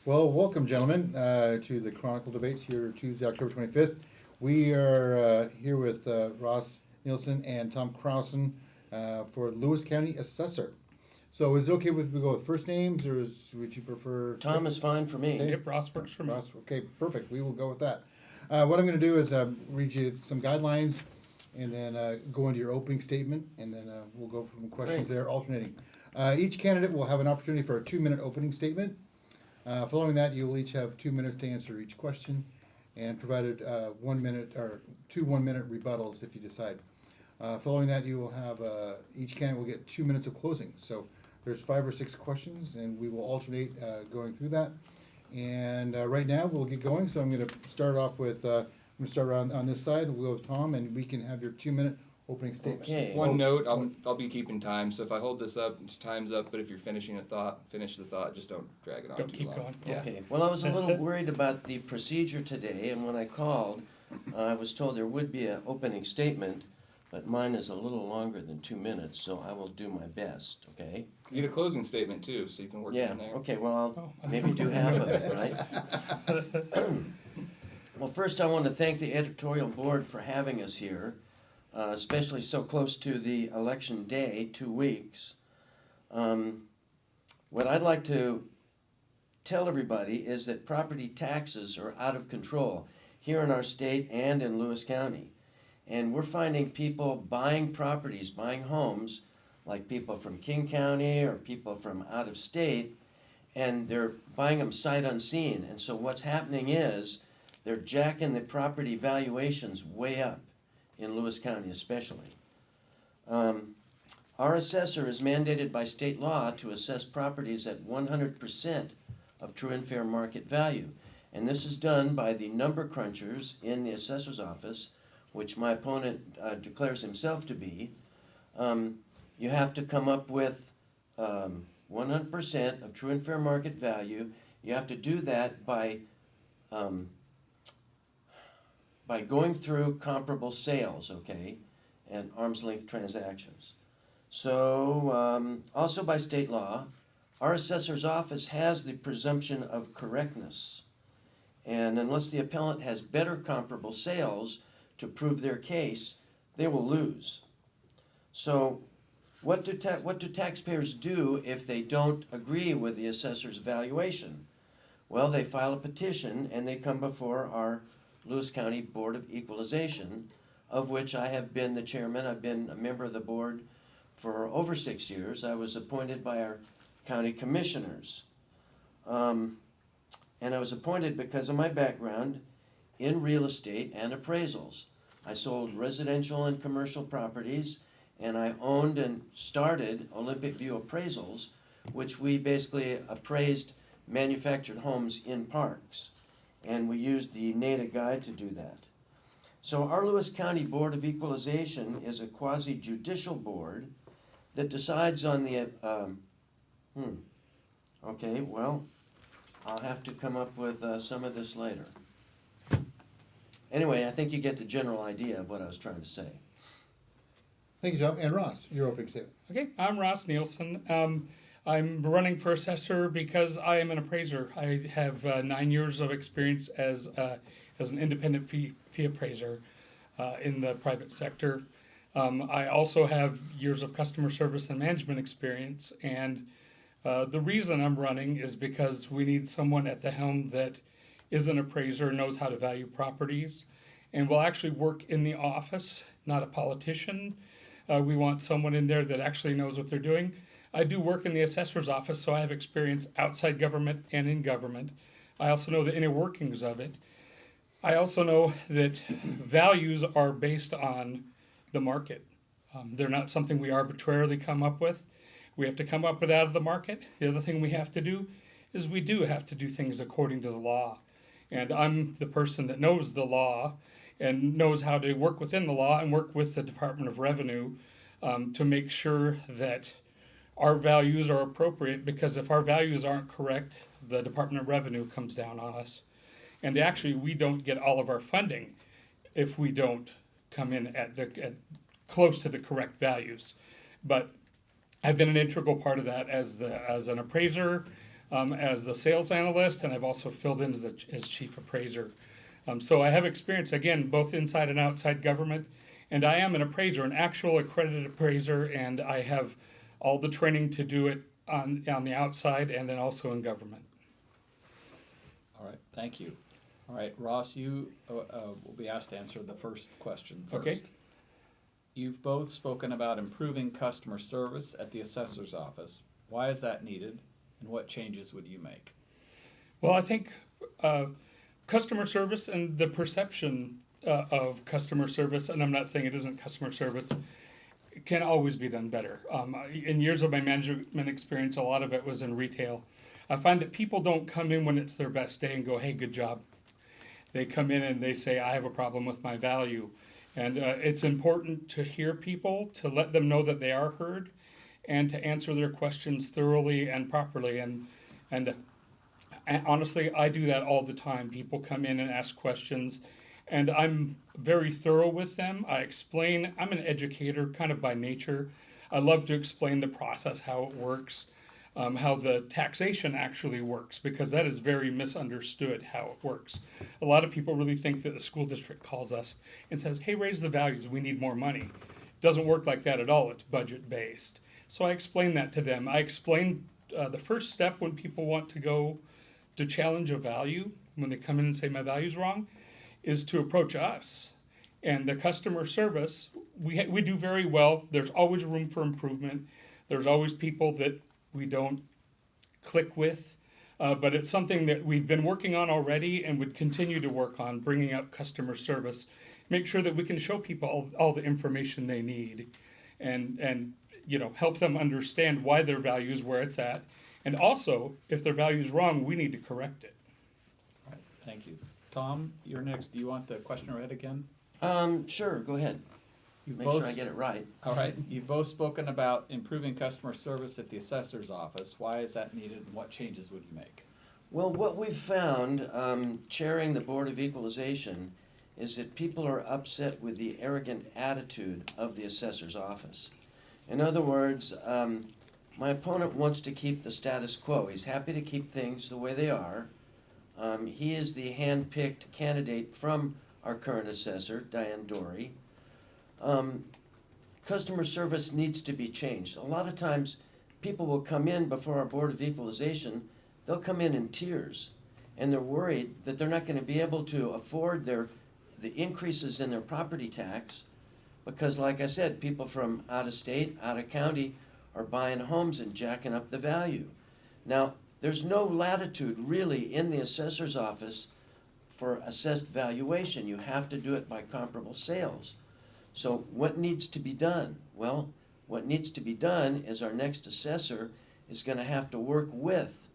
Well, welcome, gentlemen, to the Chronicle debates here Tuesday, October 25th. We are here with Ross Nielson and Tom Crowson for Lewis County Assessor. So is it okay with we go with first names, or would you prefer? Tom is fine for me. Okay. Yep, Ross works for me. Ross, okay, perfect. We will go with that. What I'm going to do is read you some guidelines, and then go into your opening statement, and then we'll go from questions Great. there, alternating. Each candidate will have an opportunity for a 2-minute opening statement. Following that, you will each have 2 minutes to answer each question, and provided 1 minute or 2 1-minute rebuttals if you decide. Following that, you will have each candidate will get 2 minutes of closing. So there's 5 or 6 questions, and we will alternate going through that. And right now, we'll get going. So I'm going to start off with I'm going to start around on this side. We'll go with Tom, and we can have your 2-minute opening statement. Okay. One note, I'll be keeping time, so if I hold this up, it's time's up, but if you're finishing a thought, finish the thought, just don't drag it on Don't too keep long. going. Yeah. Okay. Well, I was a little worried about the procedure today, and when I called, I was told there would be an opening statement, but mine is a little longer than 2 minutes, so I will do my best, okay? You get a closing statement too, so you can work Yeah, from there. okay, well, I'll Oh. maybe do half of it, right? Well, first I want to thank the editorial board for having us here, especially so close to the election day, 2 weeks. What I'd like to tell everybody is that property taxes are out of control here in our state and in Lewis County. And we're finding people buying properties, buying homes, like people from King County or people from out of state, and they're buying them sight unseen. And so what's happening is they're jacking the property valuations way up in Lewis County especially. Our assessor is mandated by state law to assess properties at 100% of true and fair market value. And this is done by the number crunchers in the assessor's office, which my opponent declares himself to be. You have to come up with 100% of true and fair market value. You have to do that by going through comparable sales, okay, and arm's length transactions. So, also by state law, our assessor's office has the presumption of correctness. And unless the appellant has better comparable sales to prove their case, they will lose. So, what do taxpayers do if they don't agree with the assessor's valuation? Well, they file a petition and they come before our Lewis County Board of Equalization, of which I have been the chairman. I've been a member of the board for over 6 years. I was appointed by our county commissioners. And I was appointed because of my background in real estate and appraisals. I sold residential and commercial properties, and I owned and started Olympic View Appraisals, which we basically appraised manufactured homes in parks. And we used the NADA guide to do that. So our Lewis County Board of Equalization is a quasi-judicial board that decides on the, okay, well, I'll have to come up with some of this later. Anyway, I think you get the general idea of what I was trying to say. Thank you, Tom. And Ross, your opening statement. Okay, I'm Ross Nielsen. I'm running for assessor because I am an appraiser. I have 9 years of experience as an independent fee appraiser in the private sector. I also have years of customer service and management experience, and the reason I'm running is because we need someone at the helm that is an appraiser, knows how to value properties, and will actually work in the office, not a politician. We want someone in there that actually knows what they're doing. I do work in the assessor's office, so I have experience outside government and in government. I also know the inner workings of it. I also know that values are based on the market. They're not something we arbitrarily come up with. We have to come up with out of the market. The other thing we have to do is we do have to do things according to the law. And I'm the person that knows the law and knows how to work within the law and work with the Department of Revenue to make sure that our values are appropriate, because if our values aren't correct, the Department of Revenue comes down on us. And actually, we don't get all of our funding if we don't come in at close to the correct values. But I've been an integral part of that as an appraiser, as the sales analyst, and I've also filled in as chief appraiser. So I have experience, again, both inside and outside government, and I am an appraiser, an actual accredited appraiser, and I have all the training to do it on the outside and then also in government. All right, thank you. All right, Ross, you will be asked to answer the first question first. Okay. You've both spoken about improving customer service at the assessor's office. Why is that needed, and what changes would you make? Well, I think customer service and the perception of customer service, and I'm not saying it isn't customer service, can always be done better. In years of my management experience, a lot of it was in retail. I find that people don't come in when it's their best day and go, hey, good job. They come in and they say, I have a problem with my value. And it's important to hear people, to let them know that they are heard, and to answer their questions thoroughly and properly. And honestly, I do that all the time. People come in and ask questions, and I'm very thorough with them. I explain. I'm an educator kind of by nature. I love to explain the process, how it works, how the taxation actually works, because that is very misunderstood how it works. A lot of people really think that the school district calls us and says, hey, raise the values, we need more money. It doesn't work like that at all. It's budget based. So I explain that to them. I explain the first step when people want to go to challenge a value, when they come in and say my value's wrong, is to approach us. And the customer service, we do very well. There's always room for improvement. There's always people that we don't click with, but it's something that we've been working on already and would continue to work on, bringing up customer service. Make sure that we can show people all the information they need, and help them understand why their value is where it's at, and also if their value is wrong, we need to correct it. All right, thank you. Tom, you're next. Do you want the question read again? Sure, go ahead. You've Make sure I get it right. All right, you've both spoken about improving customer service at the assessor's office. Why is that needed, and what changes would you make? Well, what we've found, chairing the Board of Equalization, is that people are upset with the arrogant attitude of the assessor's office. In other words, my opponent wants to keep the status quo. He's happy to keep things the way they are. He is the hand-picked candidate from our current assessor, Diane Dory. Customer service needs to be changed. A lot of times, people will come in before our Board of Equalization, they'll come in tears, and they're worried that they're not going to be able to afford the increases in their property tax, because like I said, people from out of state, out of county are buying homes and jacking up the value. Now, there's no latitude really in the assessor's office for assessed valuation. You have to do it by comparable sales. So what needs to be done? Well, what needs to be done is our next assessor is going to have to work with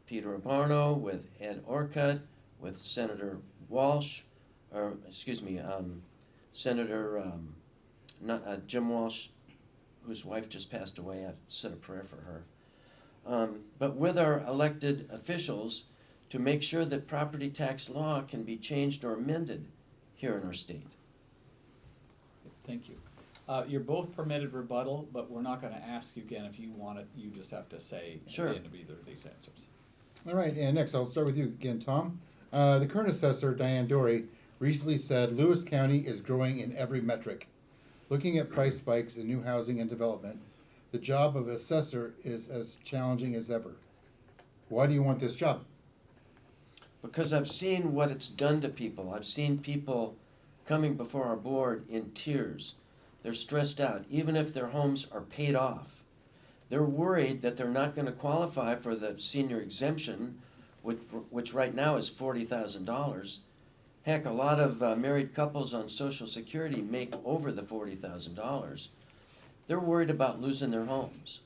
Peter Abarno, with Ed Orcutt, with Senator Walsh, Senator Jim Walsh, whose wife just passed away. I said a prayer for her. But with our elected officials to make sure that property tax law can be changed or amended here in our state. Thank you. You're both permitted rebuttal, but we're not going to ask you again if you want it. You just have to say Sure. at the end of either of these answers. All right, and next I'll start with you again, Tom. The current assessor, Diane Dory, recently said Lewis County is growing in every metric. Looking at price spikes in new housing and development, the job of assessor is as challenging as ever. Why do you want this job? Because I've seen what it's done to people. I've seen people coming before our board in tears. They're stressed out, even if their homes are paid off. They're worried that they're not going to qualify for the senior exemption, which right now is $40,000. Heck, a lot of married couples on Social Security make over the $40,000. They're worried about losing their homes.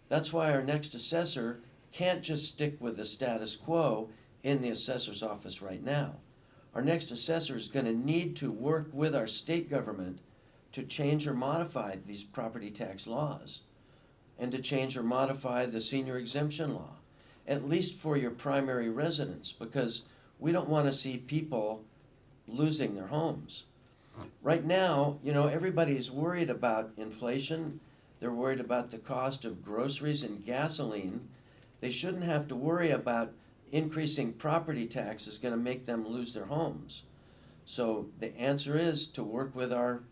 That's why our next assessor can't just stick with the status quo in the assessor's office right now. Our next assessor is going to need to work with our state government to change or modify these property tax laws, and to change or modify the senior exemption law, at least for your primary residence, because we don't want to see people losing their homes. Right now, everybody's worried about inflation. They're worried about the cost of groceries and gasoline. they shouldn't have to worry about increasing property tax is gonna make them lose their homes. So the answer is to work with our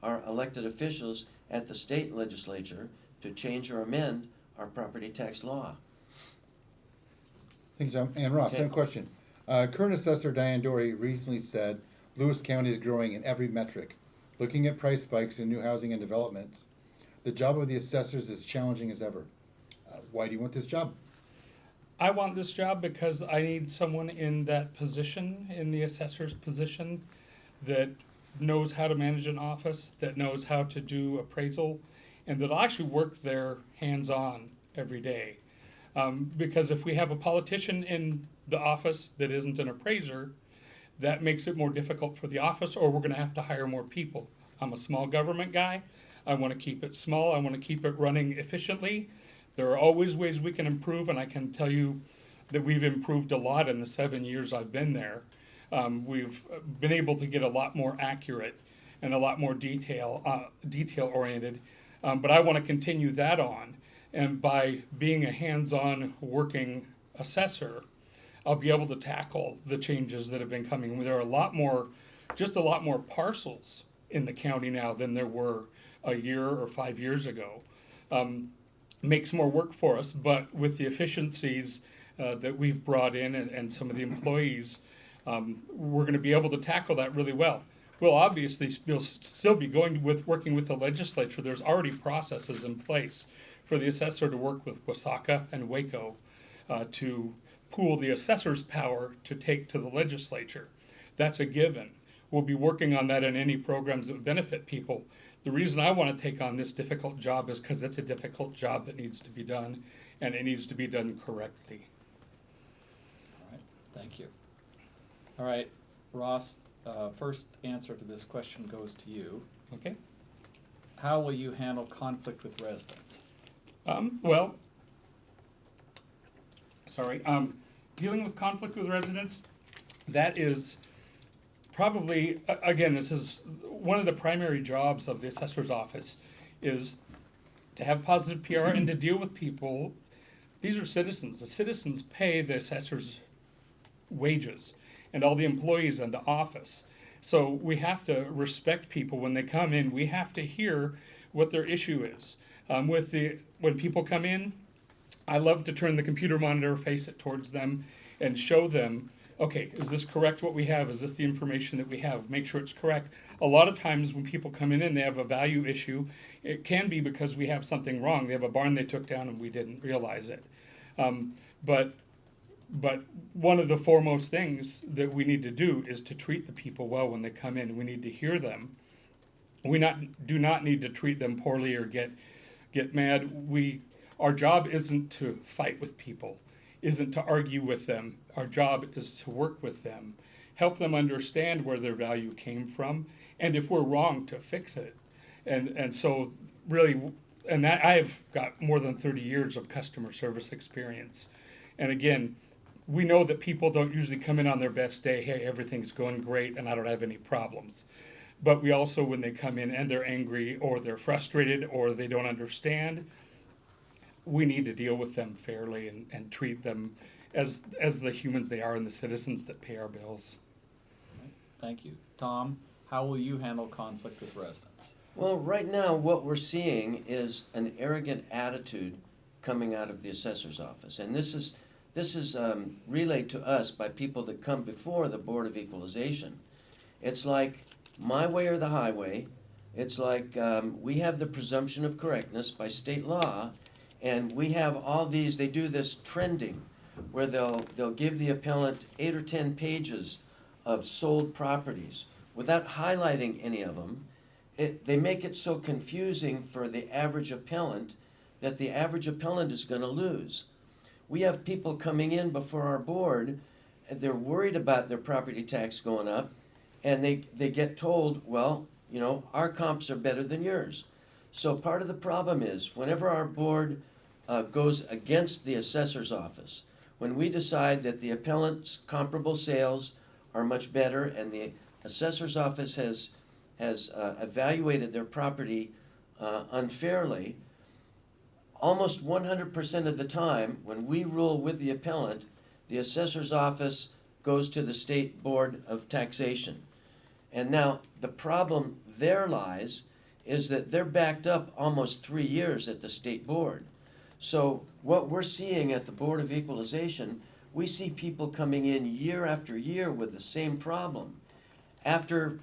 elected officials at the state legislature to change or amend our property tax law. Thanks, John. And Ross, Okay. same question. Current assessor Diane Dory recently said Lewis County is growing in every metric. Looking at price spikes in new housing and development, the job of the assessors is challenging as ever. Why do you want this job? I want this job because I need someone in that position, in the assessor's position, that knows how to manage an office, that knows how to do appraisal, and that'll actually work there hands-on every day. Because if we have a politician in the office that isn't an appraiser, that makes it more difficult for the office, or we're gonna have to hire more people. I'm a small government guy. I wanna keep it small. I wanna keep it running efficiently. There are always ways we can improve, and I can tell you that we've improved a lot in the 7 years I've been there. We've been able to get a lot more accurate and a lot more detail oriented. But I want to continue that on. And by being a hands-on working assessor, I'll be able to tackle the changes that have been coming. There are just a lot more parcels in the county now than there were a year or 5 years ago. Makes more work for us, but with the efficiencies that we've brought in and some of the employees, we're going to be able to tackle that really well. We'll obviously still be working with the legislature. There's already processes in place for the assessor to work with Wasaka and Waco to pool the assessor's power to take to the legislature. That's a given. We'll be working on that in any programs that would benefit people. The reason I want to take on this difficult job is because it's a difficult job that needs to be done, and it needs to be done correctly. All right, thank you. All right, Ross, first answer to this question goes to you. Okay? How will you handle conflict with residents? Dealing with conflict with residents, that is probably, again, this is one of the primary jobs of the assessor's office, is to have positive PR and to deal with people. These are citizens. The citizens pay the assessor's wages and all the employees in the office. So we have to respect people when they come in. We have to hear what their issue is. When people come in, I love to turn the computer monitor, face it towards them, and show them, okay, is this correct what we have? Is this the information that we have? Make sure it's correct. A lot of times when people come in and they have a value issue, it can be because we have something wrong. They have a barn they took down and we didn't realize it. But one of the foremost things that we need to do is to treat the people well when they come in. We need to hear them. We do not need to treat them poorly or get mad. Our job isn't to fight with people, isn't to argue with them. Our job is to work with them, help them understand where their value came from, and if we're wrong, to fix it. And so really, and that I've got more than 30 years of customer service experience. And again, we know that people don't usually come in on their best day, hey, everything's going great and I don't have any problems. But we also, when they come in and they're angry or they're frustrated or they don't understand, we need to deal with them fairly and treat them as the humans they are and the citizens that pay our bills. Thank you. Tom, how will you handle conflict with residents? Well, right now, what we're seeing is an arrogant attitude coming out of the assessor's office. And this is relayed to us by people that come before the Board of Equalization. It's like my way or the highway. It's like we have the presumption of correctness by state law, and we have all these, they do this trending where they'll give the appellant 8 or 10 pages of sold properties without highlighting any of them. They make it so confusing for the average appellant that the average appellant is going to lose. We have people coming in before our board, and they're worried about their property tax going up, and they get told, well, you know, our comps are better than yours. So part of the problem is whenever our board goes against the assessor's office, when we decide that the appellant's comparable sales are much better and the assessor's office has evaluated their property unfairly, almost 100% of the time, when we rule with the appellant, the assessor's office goes to the State Board of Taxation. And now, the problem there lies is that they're backed up almost 3 years at the State Board. So what we're seeing at the Board of Equalization, we see people coming in year after year with the same problem. After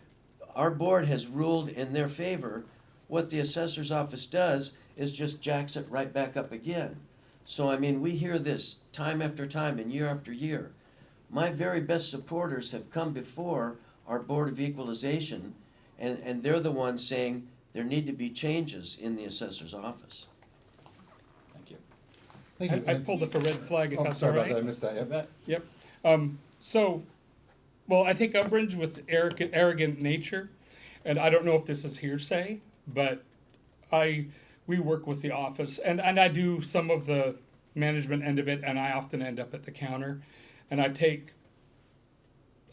our board has ruled in their favor, what the assessor's office does is just jacks it right back up again. So, I mean, we hear this time after time and year after year. My very best supporters have come before our Board of Equalization, and they're the ones saying there need to be changes in the assessor's office. Thank you. Thank you. I pulled up a red flag, if Oh, that's all sorry about right. that, I missed that, yep. Yep. Well, I take umbrage with arrogant nature, and I don't know if this is hearsay, but we work with the office, and I do some of the management end of it, and I often end up at the counter, and I take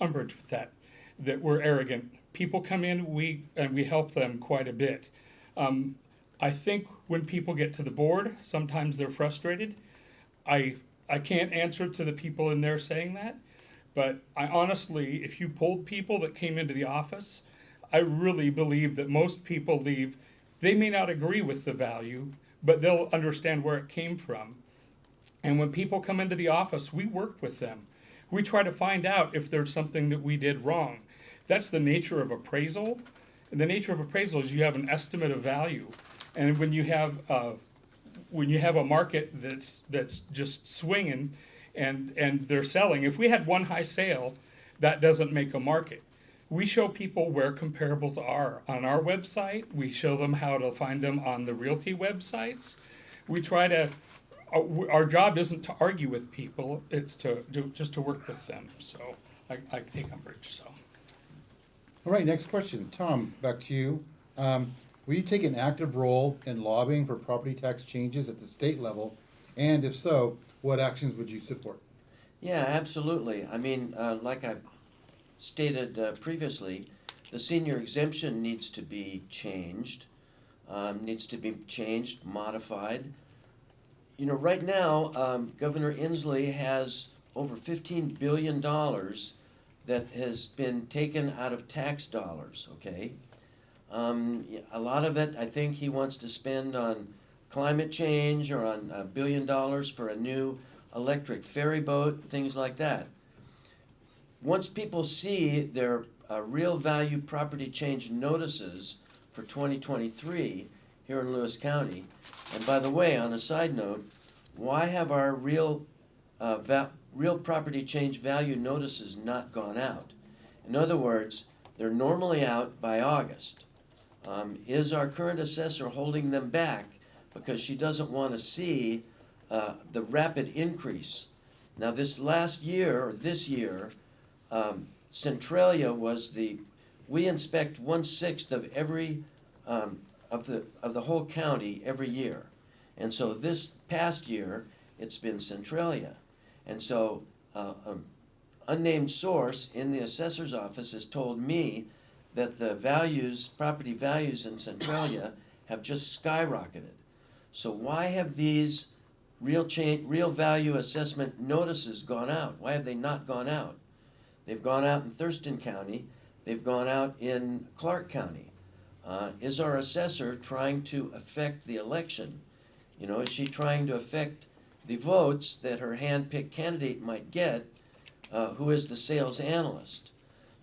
umbrage with that we're arrogant. People come in, we help them quite a bit. I think when people get to the board, sometimes they're frustrated. I can't answer to the people in there saying that, but I honestly, if you polled people that came into the office, I really believe that most people leave. They may not agree with the value, but they'll understand where it came from. And when people come into the office, we work with them. We try to find out if there's something that we did wrong. That's the nature of appraisal. And the nature of appraisal is you have an estimate of value. And when you have a market that's just swinging and they're selling, if we had one high sale, that doesn't make a market. We show people where comparables are on our website. We show them how to find them on the realty websites. We try to. Our job isn't to argue with people; it's just to work with them. So I take umbrage. So. All right, next question. Tom, back to you. Will you take an active role in lobbying for property tax changes at the state level? And if so, what actions would you support? Yeah, absolutely. I mean, like I've stated previously, the senior exemption needs to be changed, modified. You know, right now, Governor Inslee has over $15 billion that has been taken out of tax dollars, okay? A lot of it, I think he wants to spend on climate change or on $1 billion for a new electric ferry boat, things like that. Once people see their real value property change notices for 2023 here in Lewis County, and by the way, on a side note, why have our real property change value notices not gone out? In other words, they're normally out by August. Is our current assessor holding them back because she doesn't want to see the rapid increase? Now, this year, Centralia was we inspect 1/6 of every of the whole county every year, and so this past year it's been Centralia, and so an unnamed source in the assessor's office has told me that the property values in Centralia have just skyrocketed. So why have these real value assessment notices gone out? Why have they not gone out? They've gone out in Thurston County. They've gone out in Clark County. Is our assessor trying to affect the election? You know, is she trying to affect the votes that her hand-picked candidate might get, who is the sales analyst?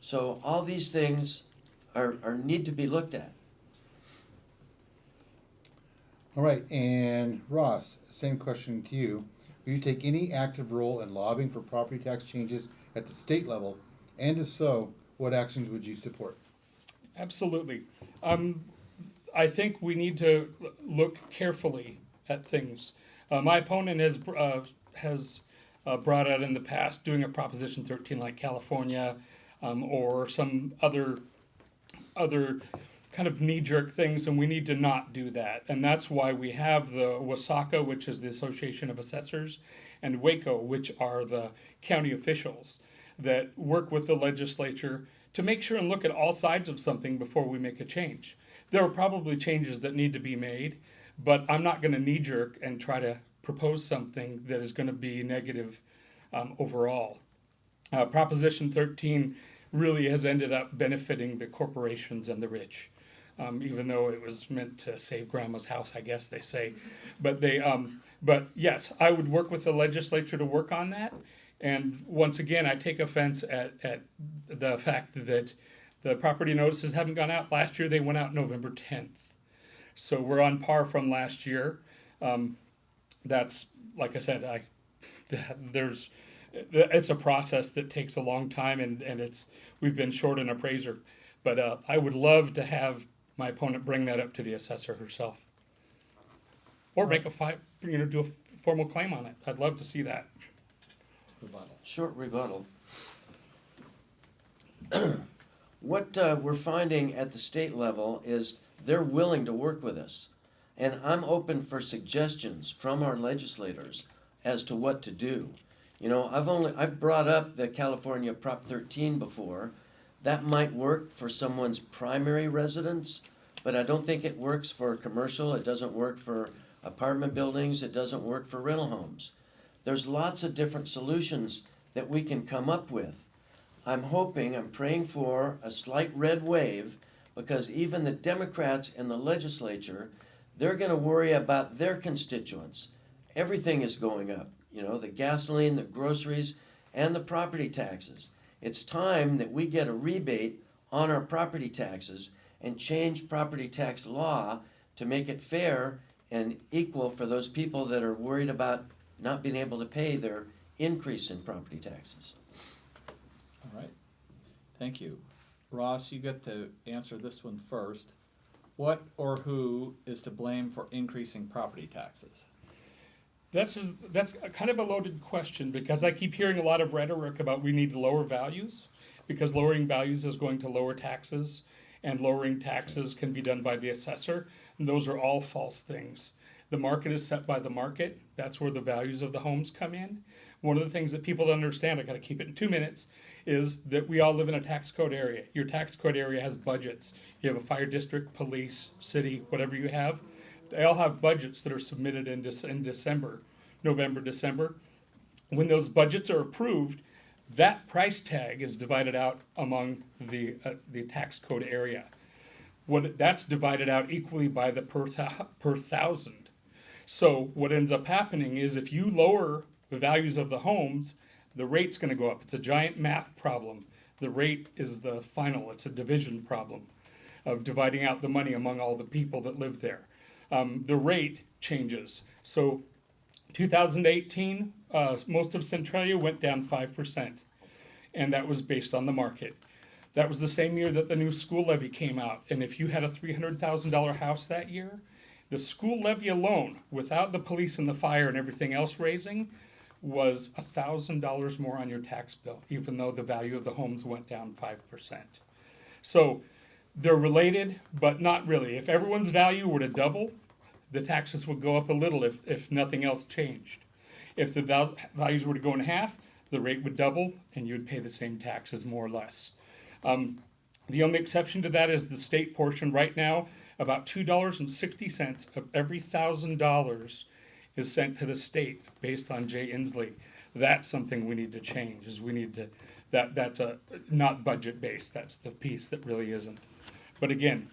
So all these things are need to be looked at. All right, and Ross, same question to you. Will you take any active role in lobbying for property tax changes at the state level? And if so, what actions would you support? Absolutely. I think we need to look carefully at things. My opponent has brought out in the past doing a Proposition 13 like California, or some other kind of knee-jerk things, and we need to not do that. And that's why we have the WASACA, which is the Association of Assessors, and WACO, which are the county officials that work with the legislature to make sure and look at all sides of something before we make a change. There are probably changes that need to be made, but I'm not going to knee jerk and try to propose something that is going to be negative overall. Proposition 13 really has ended up benefiting the corporations and the rich, even though it was meant to save grandma's house, I guess they say. But yes, I would work with the legislature to work on that. And once again, I take offense at the fact that the property notices haven't gone out. Last year, they went out November 10th. So we're on par from last year. That's, like I said, it's a process that takes a long time, and we've been short an appraiser. But I would love to have my opponent bring that up to the assessor herself, or make do a formal claim on it. I'd love to see that. Rebuttal. Short rebuttal. What we're finding at the state level is they're willing to work with us. And I'm open for suggestions from our legislators as to what to do. You know, I've brought up the California Prop 13 before. That might work for someone's primary residence, but I don't think it works for commercial. It doesn't work for apartment buildings. It doesn't work for rental homes. There's lots of different solutions that we can come up with. I'm praying for a slight red wave, because even the Democrats in the legislature, they're going to worry about their constituents. Everything is going up, you know, the gasoline, the groceries, and the property taxes. It's time that we get a rebate on our property taxes and change property tax law to make it fair and equal for those people that are worried about not being able to pay their increase in property taxes. All right. Thank you. Ross, you get to answer this one first. What or who is to blame for increasing property taxes? That's kind of a loaded question, because I keep hearing a lot of rhetoric about we need to lower values, because lowering values is going to lower taxes, and lowering taxes can be done by the assessor. And those are all false things. The market is set by the market. That's where the values of the homes come in. One of the things that people don't understand, I got to keep it in 2 minutes, is that we all live in a tax code area. Your tax code area has budgets. You have a fire district, police, city, whatever you have. They all have budgets that are submitted in December, November, December. When those budgets are approved, that price tag is divided out among the tax code area. That's divided out equally by the per thousand. So what ends up happening is if you lower the values of the homes, the rate's going to go up. It's a giant math problem. The rate is the final. It's a division problem of dividing out the money among all the people that live there. The rate changes. So 2018, most of Centralia went down 5%, and that was based on the market. That was the same year that the new school levy came out, and if you had a $300,000 house that year, the school levy alone, without the police and the fire and everything else raising, was $1,000 more on your tax bill, even though the value of the homes went down 5%. So they're related, but not really. If everyone's value were to double, the taxes would go up a little if nothing else changed. If the values were to go in half, the rate would double and you'd pay the same taxes more or less. The only exception to that is the state portion. Right now, about $2.60 of every $1,000 is sent to the state based on Jay Inslee. That's something we need to change. That's not budget based. That's the piece that really isn't. But again,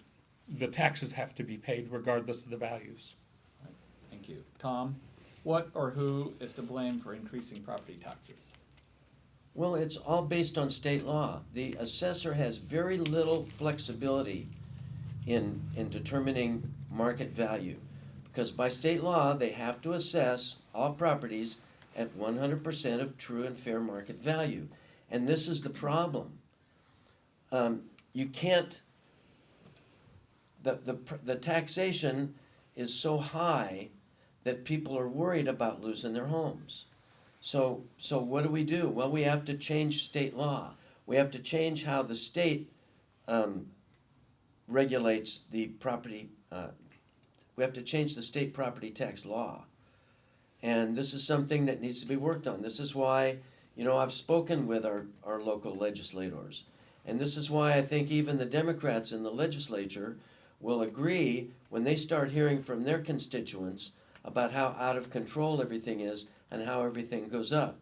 the taxes have to be paid regardless of the values. Right. Thank you. Tom, what or who is to blame for increasing property taxes? Well, it's all based on state law. The assessor has very little flexibility in determining market value, because by state law, they have to assess all properties at 100% of true and fair market value. And this is the problem. You can't, the taxation is so high that people are worried about losing their homes. So what do? Well, we have to change state law. We have to change how the state regulates the property. We have to change the state property tax law. And this is something that needs to be worked on. This is why, I've spoken with our local legislators. And this is why I think even the Democrats in the legislature will agree when they start hearing from their constituents about how out of control everything is and how everything goes up.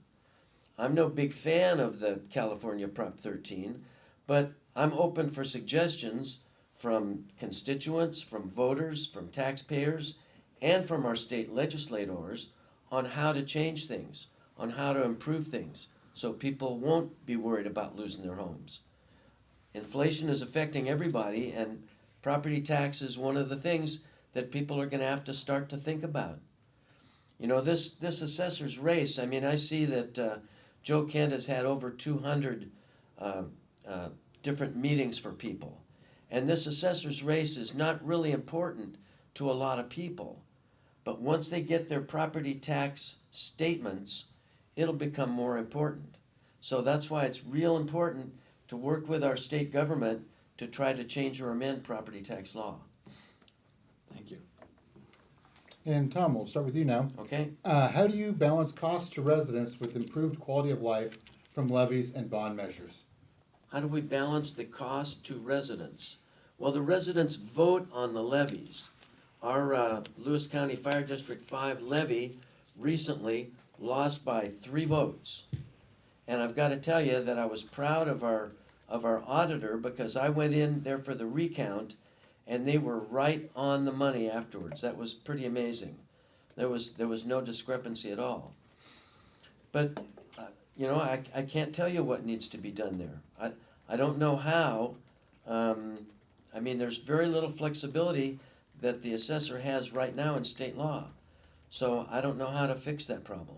I'm no big fan of the California Prop 13, but I'm open for suggestions from constituents, from voters, from taxpayers, and from our state legislators on how to change things, on how to improve things, so people won't be worried about losing their homes. Inflation is affecting everybody, and property tax is one of the things that people are going to have to start to think about. You know, this assessor's race, I mean, I see that Joe Kent has had over 200 different meetings for people. And this assessor's race is not really important to a lot of people. But once they get their property tax statements, it'll become more important. So that's why it's real important to work with our state government to try to change or amend property tax law. Thank you. And Tom, we'll start with you now. Okay? How do you balance costs to residents with improved quality of life from levies and bond measures? How do we balance the cost to residents? Well, the residents vote on the levies. Our Lewis County Fire District 5 levy recently lost by 3 votes. And I've got to tell you that I was proud of our auditor, because I went in there for the recount and they were right on the money afterwards. That was pretty amazing. There was no discrepancy at all. But you know, I can't tell you what needs to be done there. I don't know how. I mean, there's very little flexibility that the assessor has right now in state law. So I don't know how to fix that problem.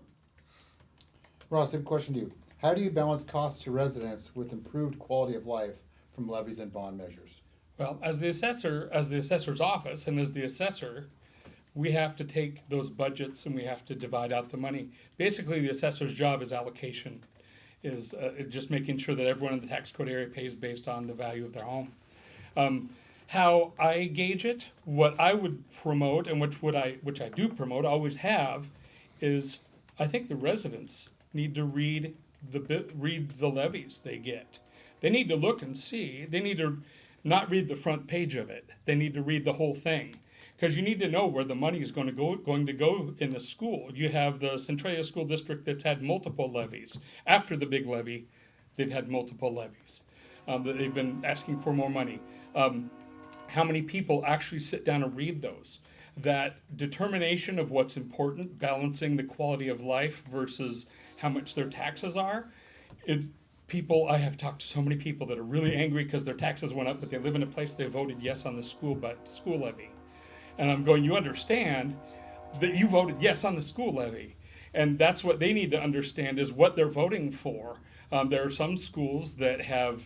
Ross, same question to you. How do you balance costs to residents with improved quality of life from levies and bond measures? Well, as the assessor's office and as the assessor, we have to take those budgets and we have to divide out the money. Basically, the assessor's job is allocation, is just making sure that everyone in the tax code area pays based on the value of their home. How I gauge it, what I would promote, and which I do promote, always have, is I think the residents need to read the levies they get. They need to look and see. They need to not read the front page of it. They need to read the whole thing, because you need to know where the money is going to go in the school. You have the Centralia School District that's had multiple levies. After the big levy, they've had multiple levies. They've been asking for more money. How many people actually sit down and read those? That determination of what's important, balancing the quality of life versus how much their taxes are. I have talked to so many people that are really angry because their taxes went up, but they live in a place they voted yes on the school levy. And I'm going, you understand that you voted yes on the school levy. And that's what they need to understand, is what they're voting for. There are some schools that have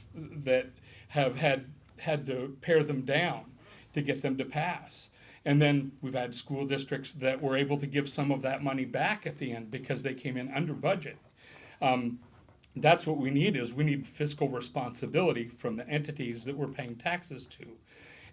had to pare them down to get them to pass. And then we've had school districts that were able to give some of that money back at the end because they came in under budget. That's what we need fiscal responsibility from the entities that we're paying taxes to.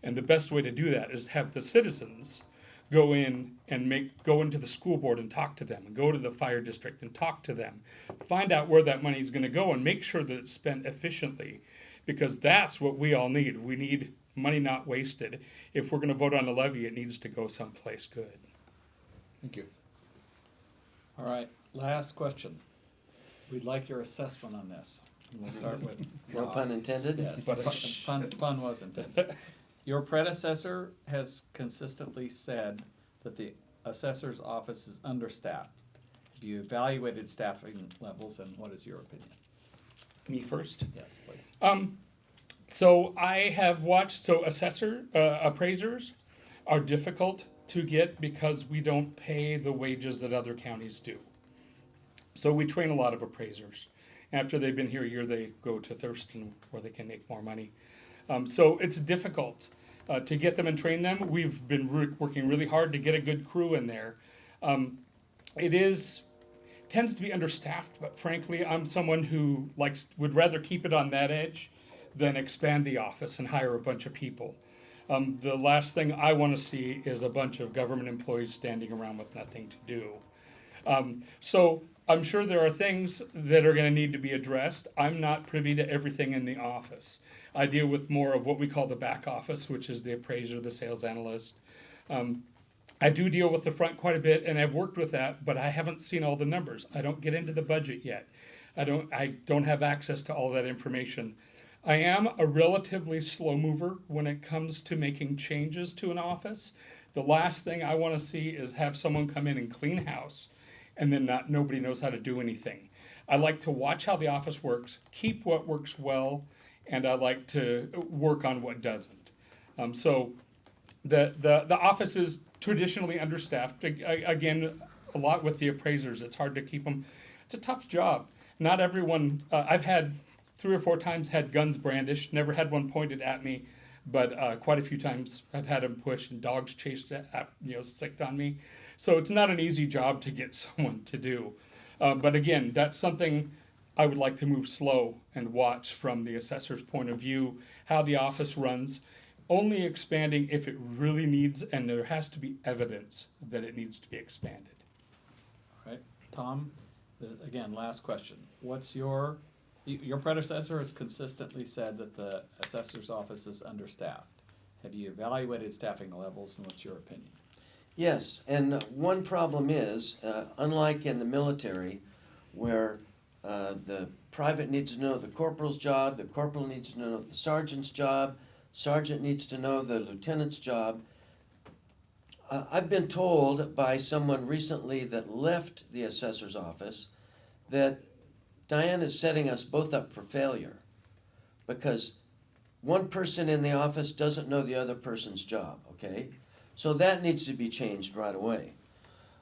And the best way to do that is have the citizens go into the school board and talk to them, and go to the fire district and talk to them. Find out where that money is going to go and make sure that it's spent efficiently, because that's what we all need. We need money not wasted. If we're going to vote on a levy, it needs to go someplace good. Thank you. All right, last question. We'd like your assessment on this. And we'll start with No Ross. pun intended? Yes, But- pun was intended. Your predecessor has consistently said that the assessor's office is understaffed. Have you evaluated staffing levels, and what is your opinion? Me first. Yes, please. So I have watched, appraisers are difficult to get because we don't pay the wages that other counties do. So we train a lot of appraisers. After they've been here a year, they go to Thurston where they can make more money. So it's difficult to get them and train them. We've been working really hard to get a good crew in there. Tends to be understaffed, but frankly, I'm someone who would rather keep it on that edge than expand the office and hire a bunch of people. The last thing I want to see is a bunch of government employees standing around with nothing to do. So I'm sure there are things that are going to need to be addressed. I'm not privy to everything in the office. I deal with more of what we call the back office, which is the appraiser, the sales analyst. I do deal with the front quite a bit, and I've worked with that, but I haven't seen all the numbers. I don't get into the budget yet. I don't have access to all that information. I am a relatively slow mover when it comes to making changes to an office. The last thing I want to see is have someone come in and clean house, and then nobody knows how to do anything. I like to watch how the office works, keep what works well, and I like to work on what doesn't. So the office is traditionally understaffed. Again, a lot with the appraisers. It's hard to keep them. It's a tough job. Not everyone. I've had 3 or 4 times had guns brandished. Never had one pointed at me, but quite a few times I've had them pushed and dogs chased, sicked on me. So it's not an easy job to get someone to do. But again, that's something I would like to move slow and watch from the assessor's point of view, how the office runs, only expanding if it really needs, and there has to be evidence that it needs to be expanded. All right, Tom, again, last question. What's your predecessor has consistently said that the assessor's office is understaffed. Have you evaluated staffing levels, and what's your opinion? Yes, and one problem is, unlike in the military, where the private needs to know the corporal's job, the corporal needs to know the sergeant's job, sergeant needs to know the lieutenant's job. I've been told by someone recently that left the assessor's office that Diane is setting us both up for failure, because one person in the office doesn't know the other person's job, okay? So that needs to be changed right away.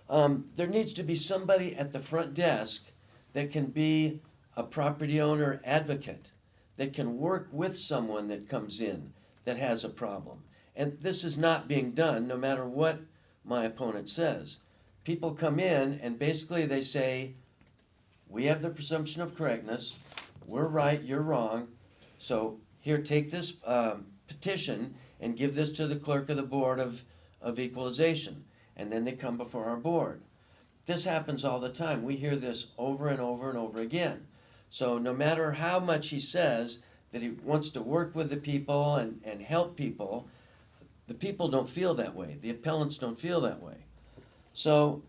There needs to be somebody at the front desk that can be a property owner advocate, that can work with someone that comes in that has a problem. And this is not being done, no matter what my opponent says. People come in and basically they say, we have the presumption of correctness, we're right, you're wrong, so here, take this petition and give this to the clerk of the Board of Equalization. And then they come before our board. This happens all the time. We hear this over and over and over again. So no matter how much he says that he wants to work with the people and help people, the people don't feel that way. The appellants don't feel that way. So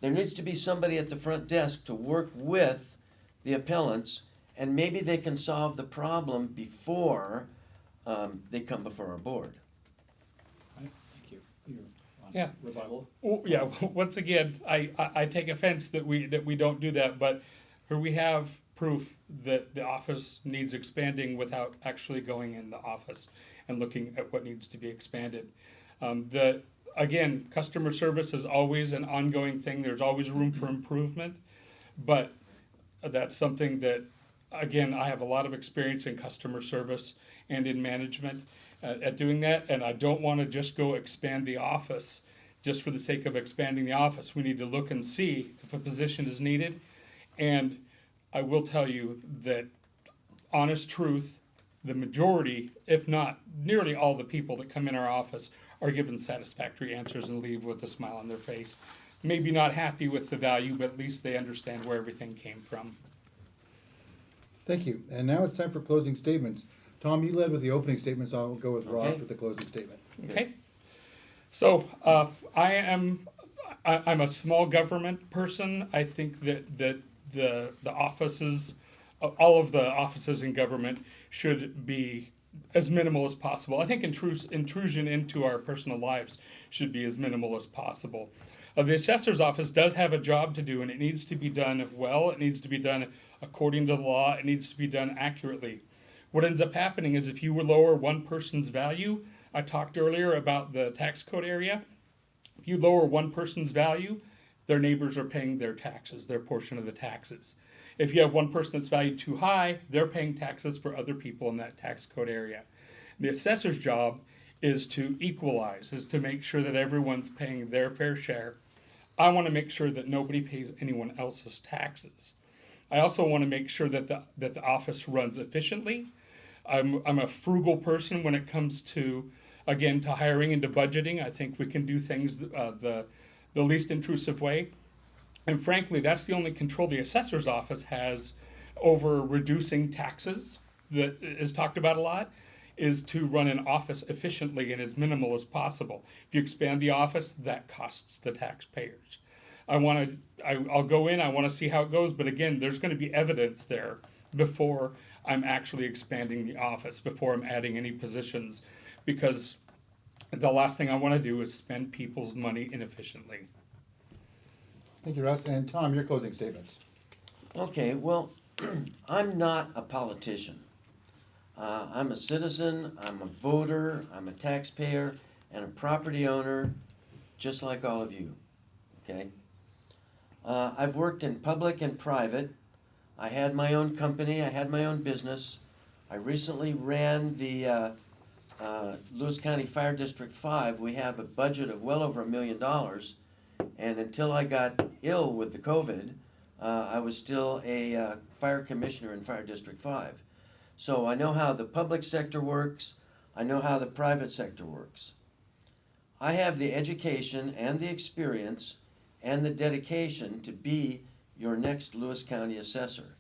there needs to be somebody at the front desk to work with the appellants, and maybe they can solve the problem before they come before our board. All right, thank you. Your Yeah. rebuttal? Well, yeah, once again, I take offense that we don't do that, but here we have proof that the office needs expanding without actually going in the office and looking at what needs to be expanded. Again, customer service is always an ongoing thing. There's always room for improvement, but that's something that, again, I have a lot of experience in customer service and in management at doing that, and I don't want to just go expand the office just for the sake of expanding the office. We need to look and see if a position is needed, and I will tell you that, honest truth, the majority, if not nearly all the people that come in our office are given satisfactory answers and leave with a smile on their face. Maybe not happy with the value, but at least they understand where everything came from. Thank you. And now it's time for closing statements. Tom, you led with the opening statements, so I'll go with Ross Okay. with the closing statement. Okay. So I'm a small government person. I think that the offices, all of the offices in government, should be as minimal as possible. I think intrusion into our personal lives should be as minimal as possible. The assessor's office does have a job to do, and it needs to be done well. It needs to be done according to the law. It needs to be done accurately. What ends up happening is if you lower one person's value, I talked earlier about the tax code area. If you lower one person's value, their neighbors are paying their taxes, their portion of the taxes. If you have one person that's valued too high, they're paying taxes for other people in that tax code area. The assessor's job is to equalize, is to make sure that everyone's paying their fair share. I want to make sure that nobody pays anyone else's taxes. I also want to make sure that the office runs efficiently. I'm a frugal person when it comes to, again, to hiring and to budgeting. I think we can do things the least intrusive way. And frankly, that's the only control the assessor's office has over reducing taxes that is talked about a lot, is to run an office efficiently and as minimal as possible. If you expand the office, that costs the taxpayers. I'll go in, I want to see how it goes, but again, there's going to be evidence there before I'm actually expanding the office, before I'm adding any positions, because the last thing I want to do is spend people's money inefficiently. Thank you, Russ. And Tom, your closing statements. Okay, well, I'm not a politician. I'm a citizen, I'm a voter, I'm a taxpayer, and a property owner, just like all of you, okay? I've worked in public and private. I had my own company, I had my own business. I recently ran the Lewis County Fire District 5. We have a budget of well over $1 million. And until I got ill with the COVID, I was still a fire commissioner in Fire District 5. So I know how the public sector works. I know how the private sector works. I have the education and the experience and the dedication to be your next Lewis County assessor.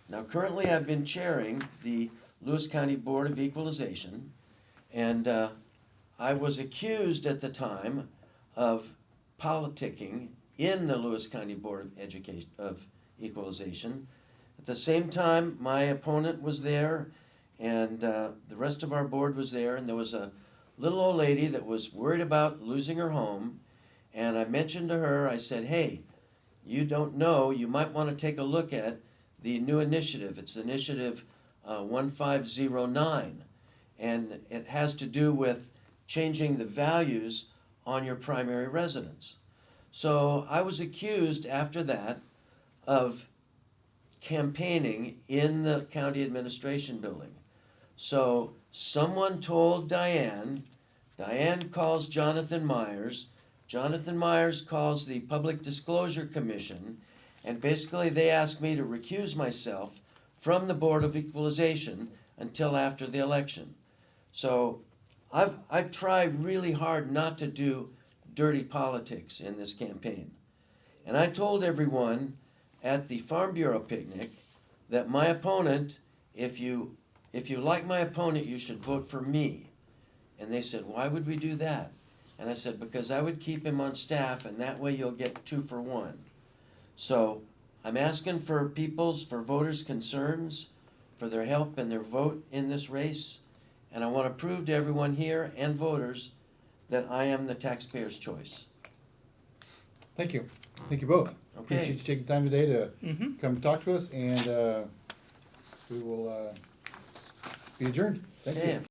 Now, currently I've been chairing the Lewis County Board of Equalization, and I was accused at the time of politicking in the Lewis County Board of Equalization. At the same time, my opponent was there, and the rest of our board was there, and there was a little old lady that was worried about losing her home, and I mentioned to her, I said, hey, you don't know, you might want to take a look at the new initiative. It's initiative 1509, and it has to do with changing the values on your primary residence. So I was accused after that of campaigning in the county administration building. So someone told Diane calls Jonathan Myers calls the Public Disclosure Commission, and basically they asked me to recuse myself from the Board of Equalization until after the election. So I've tried really hard not to do dirty politics in this campaign. And I told everyone at the Farm Bureau picnic that my opponent, if you like my opponent, you should vote for me. And they said, why would we do that? And I said, because I would keep him on staff, and that way you'll get 2 for 1. So I'm asking for voters' concerns, for their help and their vote in this race. And I want to prove to everyone here and voters that I am the taxpayer's choice. Thank you. Thank you both. Okay. Appreciate you taking time today to come talk to us, and we will be adjourned. Thank you. Okay.